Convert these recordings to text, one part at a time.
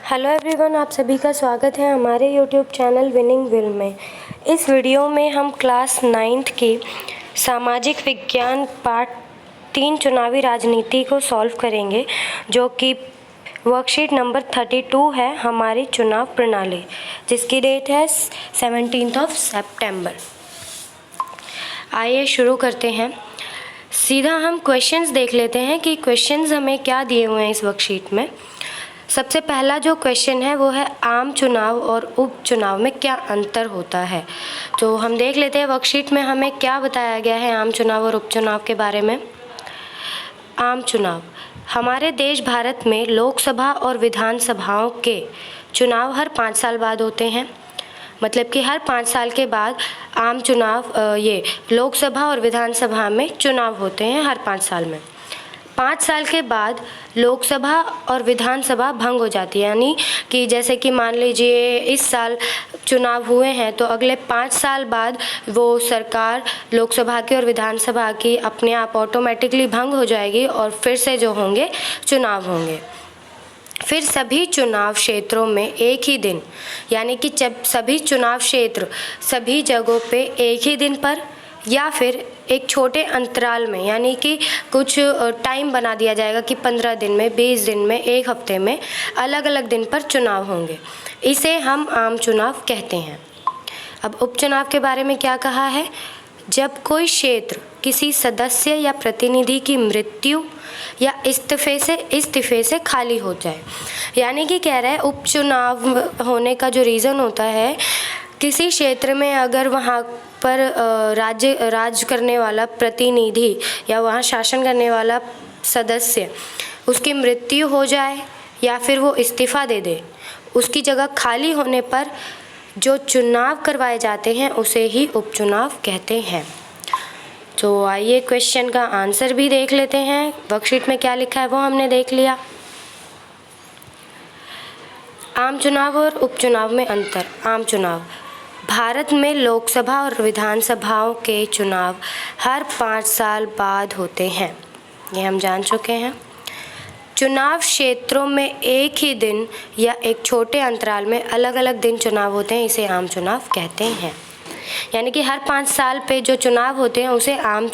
Hello everyone, आप सभी का स्वागत है हमारे यूट्यूब चैनल विनिंग विल में। इस वीडियो में हम क्लास 9th की सामाजिक विज्ञान पार्ट 3 चुनावी राजनीति को सॉल्व करेंगे, जो कि वर्कशीट नंबर 32 है हमारी चुनाव प्रणाली, जिसकी डेट है 17 सितंबर। आइए शुरू करते हैं। सीधा हम क्वेश्चंस देख लेते हैं कि क्वेश्चंस हमें क्या दिए हुए हैं इस वर्कशीट में। सबसे पहला जो क्वेश्चन है वो है आम चुनाव और उपचुनाव में क्या अंतर होता है। तो हम देख लेते हैं वर्कशीट में हमें क्या बताया गया है आम चुनाव और उपचुनाव के बारे में। आम चुनाव, हमारे देश भारत में लोकसभा और विधानसभाओं के चुनाव हर 5 साल बाद होते हैं। मतलब कि हर 5 साल के बाद आम चुनाव ये लोकसभा और विधानसभा में चुनाव होते हैं हर 5 साल में। 5 साल के बाद लोकसभा और विधानसभा भंग हो जाती है, यानी कि जैसे कि मान लीजिए इस साल चुनाव हुए हैं तो अगले 5 साल बाद वो सरकार लोकसभा की और विधानसभा की अपने आप ऑटोमेटिकली भंग हो जाएगी और फिर से जो होंगे चुनाव होंगे। फिर सभी चुनाव क्षेत्रों में एक ही दिन, यानी कि जब सभी चुनाव क्षेत्र सभी जगहों पे एक ही दिन पर या फिर एक छोटे अंतराल में, यानी कि कुछ टाइम बना दिया जाएगा कि 15 दिन में, 20 दिन में, 1 हफ्ते में अलग अलग दिन पर चुनाव होंगे। इसे हम आम चुनाव कहते हैं। अब उपचुनाव के बारे में क्या कहा है। जब कोई क्षेत्र किसी सदस्य या प्रतिनिधि की मृत्यु या इस्तीफे से खाली हो जाए, यानी कि कह रहा है उपचुनाव होने का जो रीज़न होता है, किसी क्षेत्र में अगर वहाँ पर राज करने वाला प्रतिनिधि या वहाँ शासन करने वाला सदस्य उसकी मृत्यु हो जाए या फिर वो इस्तीफ़ा दे दे, उसकी जगह खाली होने पर जो चुनाव करवाए जाते हैं उसे ही उपचुनाव कहते हैं। तो आइए क्वेश्चन का आंसर भी देख लेते हैं। वर्कशीट में क्या लिखा है वो हमने देख लिया। आम चुनाव और उपचुनाव में अंतर। आम चुनाव, भारत में लोकसभा और विधानसभाओं के चुनाव हर 5 साल बाद होते हैं, ये हम जान चुके हैं। चुनाव क्षेत्रों में एक ही दिन या एक छोटे अंतराल में अलग अलग दिन चुनाव होते हैं, इसे आम चुनाव कहते हैं। यानी कि हर 5 साल पे जो चुनाव होते हैं उसे आम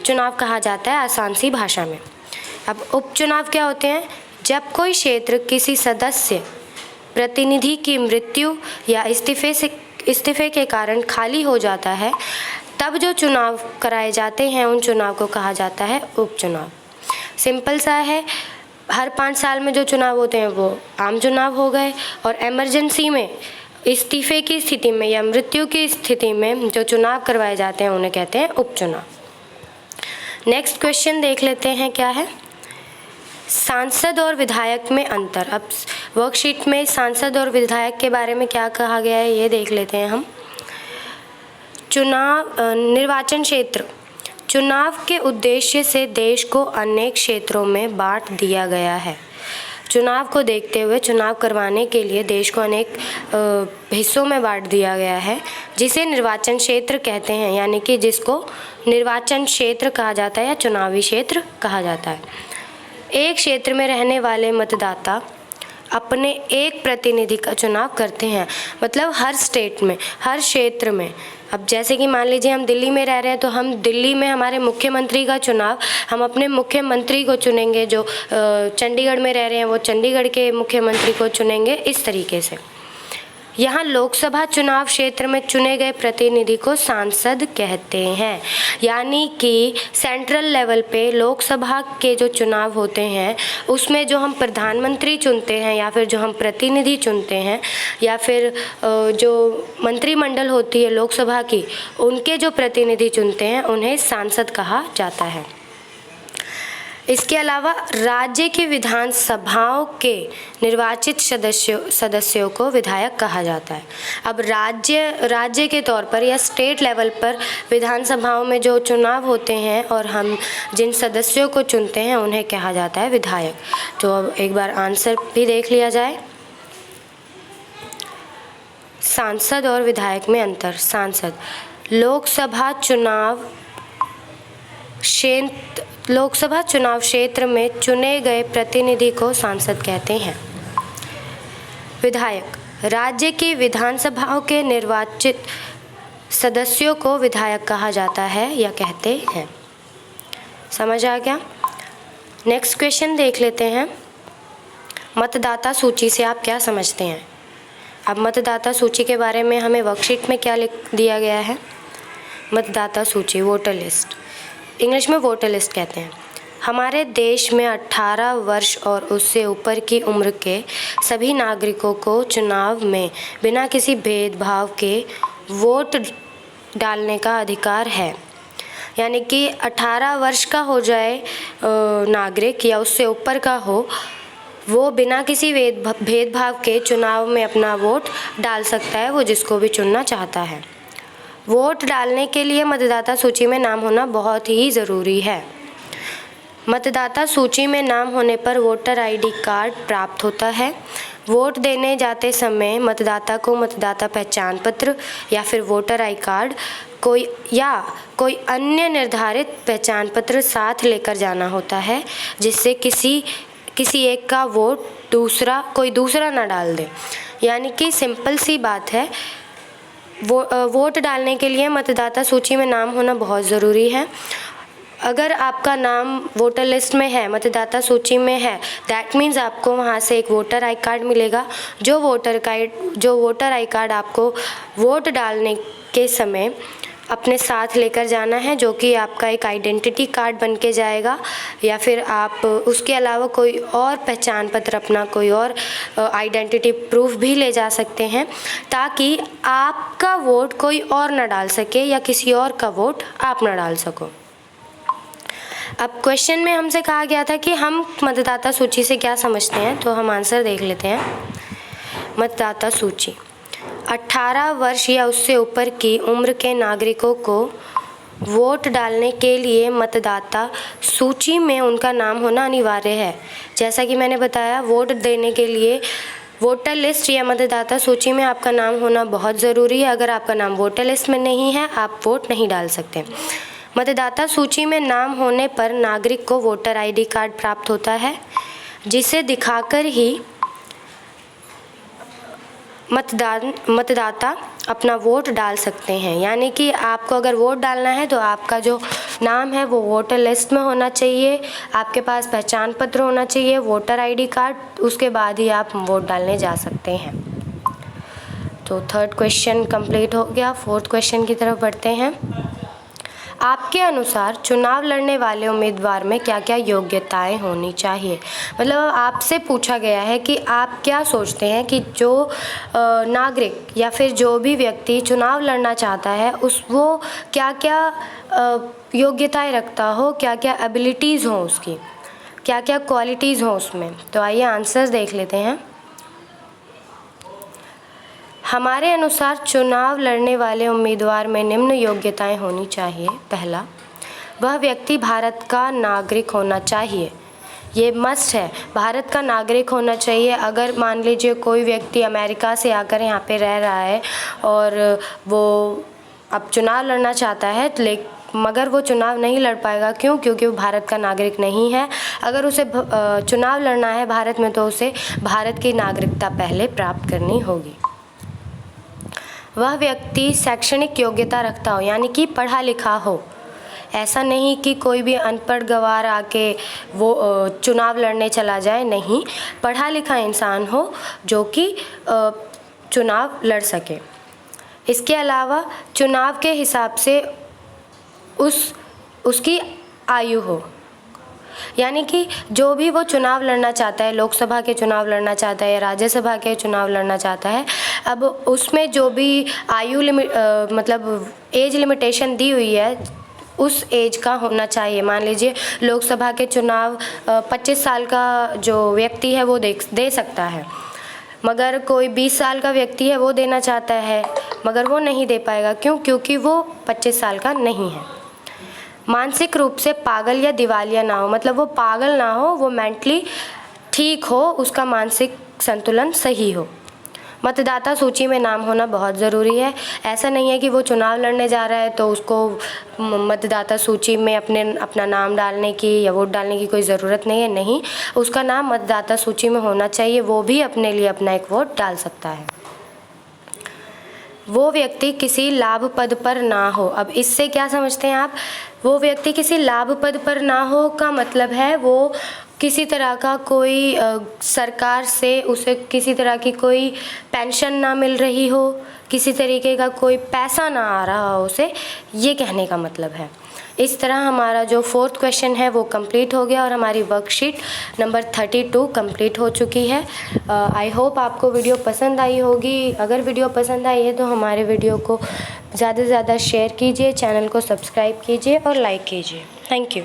चुनाव कहा जाता है आसान सी भाषा में। अब उपचुनाव क्या होते हैं। जब कोई क्षेत्र किसी सदस्य प्रतिनिधि की मृत्यु या इस्तीफे के कारण खाली हो जाता है, तब जो चुनाव कराए जाते हैं उन चुनाव को कहा जाता है उपचुनाव। सिंपल सा है, हर 5 साल में जो चुनाव होते हैं वो आम चुनाव हो गए, और इमरजेंसी में इस्तीफे की स्थिति में या मृत्यु की स्थिति में जो चुनाव करवाए जाते हैं उन्हें कहते हैं उपचुनाव। नेक्स्ट क्वेश्चन देख लेते हैं क्या है। सांसद और विधायक में अंतर। अब वर्कशीट में सांसद और विधायक के बारे में क्या कहा गया है ये देख लेते हैं हम। निर्वाचन क्षेत्र, चुनाव के उद्देश्य से देश को अनेक क्षेत्रों में बांट दिया गया है। चुनाव को देखते हुए चुनाव करवाने के लिए देश को अनेक हिस्सों में बांट दिया गया है, जिसे निर्वाचन क्षेत्र कहते हैं, यानी कि जिसको निर्वाचन क्षेत्र कहा जाता है या चुनावी क्षेत्र कहा जाता है। एक क्षेत्र में रहने वाले मतदाता अपने एक प्रतिनिधि का चुनाव करते हैं, मतलब हर स्टेट में, हर क्षेत्र में। अब जैसे कि मान लीजिए हम दिल्ली में रह रहे हैं तो हम दिल्ली में हमारे मुख्यमंत्री का चुनाव हम अपने मुख्यमंत्री को चुनेंगे, जो चंडीगढ़ में रह रहे हैं वो चंडीगढ़ के मुख्यमंत्री को चुनेंगे, इस तरीके से। यहाँ लोकसभा चुनाव क्षेत्र में चुने गए प्रतिनिधि को सांसद कहते हैं, यानी कि सेंट्रल लेवल पे लोकसभा के जो चुनाव होते हैं उसमें जो हम प्रधानमंत्री चुनते हैं या फिर जो हम प्रतिनिधि चुनते हैं या फिर जो मंत्रिमंडल होती है लोकसभा की, उनके जो प्रतिनिधि चुनते हैं उन्हें सांसद कहा जाता है। इसके अलावा राज्य की विधानसभाओं के निर्वाचित सदस्यों को विधायक कहा जाता है। अब राज्य के तौर पर या स्टेट लेवल पर विधानसभाओं में जो चुनाव होते हैं और हम जिन सदस्यों को चुनते हैं उन्हें कहा जाता है विधायक। तो अब एक बार आंसर भी देख लिया जाए। सांसद और विधायक में अंतर। सांसद, लोकसभा चुनाव क्षेत्र में चुने गए प्रतिनिधि को सांसद कहते हैं। विधायक राज्य की विधानसभाओं के निर्वाचित सदस्यों को विधायक कहा जाता है या कहते हैं। समझ आ गया। नेक्स्ट क्वेश्चन देख लेते हैं। मतदाता सूची से आप क्या समझते हैं? अब मतदाता सूची के बारे में हमें वर्कशीट में क्या लिख दिया गया है? मतदाता सूची, वोटर लिस्ट, इंग्लिश में वोटर लिस्ट कहते हैं। हमारे देश में 18 वर्ष और उससे ऊपर की उम्र के सभी नागरिकों को चुनाव में बिना किसी भेदभाव के वोट डालने का अधिकार है। यानी कि 18 वर्ष का हो जाए नागरिक या उससे ऊपर का हो, वो बिना किसी भेदभाव के चुनाव में अपना वोट डाल सकता है, वो जिसको भी चुनना चाहता है। वोट डालने के लिए मतदाता सूची में नाम होना बहुत ही ज़रूरी है। मतदाता सूची में नाम होने पर वोटर आईडी कार्ड प्राप्त होता है। वोट देने जाते समय मतदाता को मतदाता पहचान पत्र या फिर वोटर आई कार्ड कोई अन्य निर्धारित पहचान पत्र साथ लेकर जाना होता है, जिससे किसी एक का वोट कोई दूसरा ना डाल दे। यानी कि सिंपल सी बात है, वोट डालने के लिए मतदाता सूची में नाम होना बहुत ज़रूरी है। अगर आपका नाम वोटर लिस्ट में है, मतदाता सूची में है, दैट मीन्स आपको वहाँ से एक वोटर आई कार्ड मिलेगा। जो वोटर आई कार्ड आपको वोट डालने के समय अपने साथ लेकर जाना है, जो कि आपका एक आइडेंटिटी कार्ड बन के जाएगा, या फिर आप उसके अलावा कोई और पहचान पत्र, अपना कोई और आइडेंटिटी प्रूफ भी ले जा सकते हैं, ताकि आपका वोट कोई और ना डाल सके या किसी और का वोट आप ना डाल सको। अब क्वेश्चन में हमसे कहा गया था कि हम मतदाता सूची से क्या समझते हैं, तो हम आंसर देख लेते हैं। मतदाता सूची 18 वर्ष या उससे ऊपर की उम्र के नागरिकों को वोट डालने के लिए मतदाता सूची में उनका नाम होना अनिवार्य है। जैसा कि मैंने बताया, वोट देने के लिए वोटर लिस्ट या मतदाता सूची में आपका नाम होना बहुत ज़रूरी है। अगर आपका नाम वोटर लिस्ट में नहीं है, आप वोट नहीं डाल सकते। मतदाता सूची में नाम होने पर नागरिक को वोटर आईडी कार्ड प्राप्त होता है, जिसे दिखाकर ही मतदाता अपना वोट डाल सकते हैं। यानी कि आपको अगर वोट डालना है तो आपका जो नाम है वो वोटर लिस्ट में होना चाहिए, आपके पास पहचान पत्र होना चाहिए, वोटर आईडी कार्ड, उसके बाद ही आप वोट डालने जा सकते हैं। तो थर्ड क्वेश्चन कंप्लीट हो गया। फोर्थ क्वेश्चन की तरफ बढ़ते हैं। आपके अनुसार चुनाव लड़ने वाले उम्मीदवार में क्या क्या योग्यताएं होनी चाहिए? मतलब आपसे पूछा गया है कि आप क्या सोचते हैं कि जो नागरिक या फिर जो भी व्यक्ति चुनाव लड़ना चाहता है वो क्या क्या योग्यताएं रखता हो, क्या क्या एबिलिटीज़ हों उसकी, क्या क्या क्वालिटीज़ हों उसमें। तो आइए आंसर्स देख लेते हैं। हमारे अनुसार चुनाव लड़ने वाले उम्मीदवार में निम्न योग्यताएं होनी चाहिए। पहला, वह व्यक्ति भारत का नागरिक होना चाहिए। ये मस्ट है, भारत का नागरिक होना चाहिए। अगर मान लीजिए कोई व्यक्ति अमेरिका से आकर यहाँ पे रह रहा है और वो अब चुनाव लड़ना चाहता है, मगर वो चुनाव नहीं लड़ पाएगा। क्यों? क्योंकि वो भारत का नागरिक नहीं है। अगर उसे चुनाव लड़ना है भारत में, तो उसे भारत की नागरिकता पहले प्राप्त करनी होगी। वह व्यक्ति शैक्षणिक योग्यता रखता हो, यानी कि पढ़ा लिखा हो। ऐसा नहीं कि कोई भी अनपढ़ गंवार आके वो चुनाव लड़ने चला जाए, नहीं, पढ़ा लिखा इंसान हो जो कि चुनाव लड़ सके। इसके अलावा चुनाव के हिसाब से उसकी आयु हो, यानी कि जो भी वो चुनाव लड़ना चाहता है, लोकसभा के चुनाव लड़ना चाहता है या राज्यसभा के चुनाव लड़ना चाहता है, अब उसमें जो भी आयु मतलब एज लिमिटेशन दी हुई है, उस एज का होना चाहिए। मान लीजिए लोकसभा के चुनाव 25 साल का जो व्यक्ति है वो दे सकता है, मगर कोई 20 साल का व्यक्ति है वो देना चाहता है, मगर वो नहीं दे पाएगा। क्यों? क्योंकि वो 25 साल का नहीं है। मानसिक रूप से पागल या दिवालिया ना हो, मतलब वो पागल ना हो, वो मेंटली ठीक हो, उसका मानसिक संतुलन सही हो। मतदाता सूची में नाम होना बहुत ज़रूरी है। ऐसा नहीं है कि वो चुनाव लड़ने जा रहा है तो उसको मतदाता सूची में अपना नाम डालने की या वोट डालने की कोई ज़रूरत नहीं है। नहीं, उसका नाम मतदाता सूची में होना चाहिए, वो भी अपने लिए अपना एक वोट डाल सकता है। वो व्यक्ति किसी लाभ पद पर ना हो। अब इससे क्या समझते हैं आप? वो व्यक्ति किसी लाभ पद पर ना हो का मतलब है वो किसी तरह का कोई सरकार से उसे किसी तरह की कोई पेंशन ना मिल रही हो, किसी तरीके का कोई पैसा ना आ रहा हो उसे, ये कहने का मतलब है। इस तरह हमारा जो 4th क्वेश्चन है वो कंप्लीट हो गया और हमारी वर्कशीट नंबर 32 कंप्लीट हो चुकी है। आई होप आपको वीडियो पसंद आई होगी। अगर वीडियो पसंद आई है तो हमारे वीडियो को ज़्यादा से ज़्यादा शेयर कीजिए, चैनल को सब्सक्राइब कीजिए और लाइक कीजिए। Thank you.